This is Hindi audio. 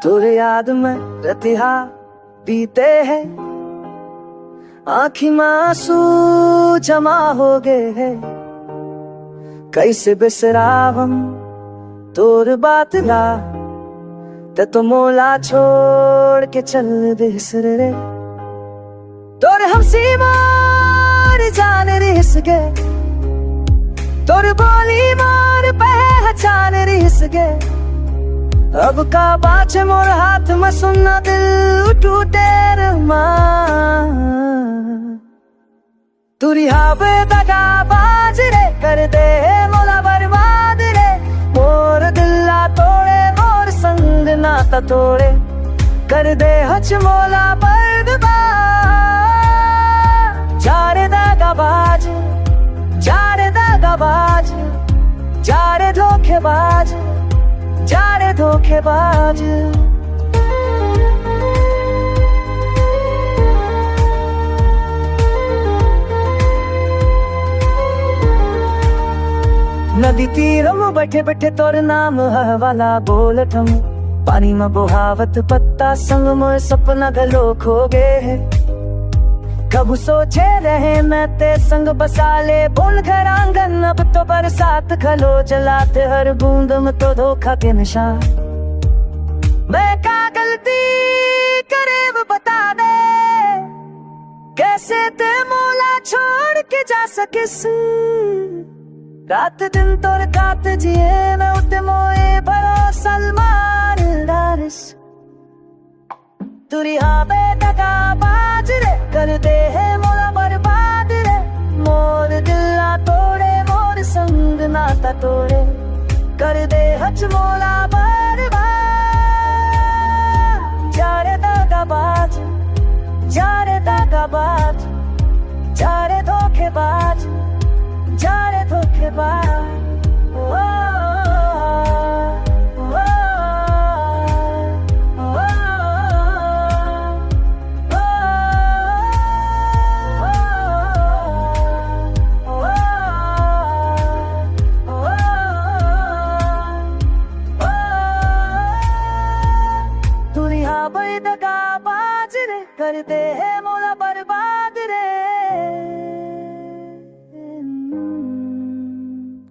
तोरे याद में रतिहा बीते हैं, आँखी में आंसू जमा हो गए हैं। कैसे बिसरा हम तोर बात ला, ते तो मोला छोड़ के चल बिसर रे। तोर हमसी मोर जान रिस गए, तोर बोली मोर पहचान रिस गए। अब का बाच मोर हाथ में सुनना दिल टूटे तुरी हावे दगा बाज रे, कर दे मोला बर्बाद रे। मोर दिल्ला तोड़े मोर संग नाता तोड़े, कर दे हच मोला बर्बाद। जा रे दगा बाज, जा रे दगा बाज, जा रे धोखेबाज, जा रे धोखेबाज। नदी तीर में बैठे बैठे तोर नाम हवाला बोलत हम, पानी में बहावत पत्ता संग मोर सपना गलो खो गए है। कब सोचे रहे मैं ते संग बसा ले बोल घर आंगन, अब तो बरसात खलो जलाते हर बूंद में तो धोखा के निशान। मैं क्या गलती करे वो बता दे, कैसे ते मोला छोड़ के जा सकिस। रात दिन तोर कात जिए मैं उते मोए भरो सलमान डारिस। तुरी हावे दगा बाज रे, कर दे है मोला बर्बाद रे। मोर दिल्ला तोड़े मोर संग नाता तोड़े, कर दे हच मोला बर्बाद। जा रे दगा बाज, जा रे दगा बाज, जा रे धोखेबाज, जा रे धोखेबाज। दुनिया बड़ी दगा बाज रे, कर दे है मोला बर्बाद रे।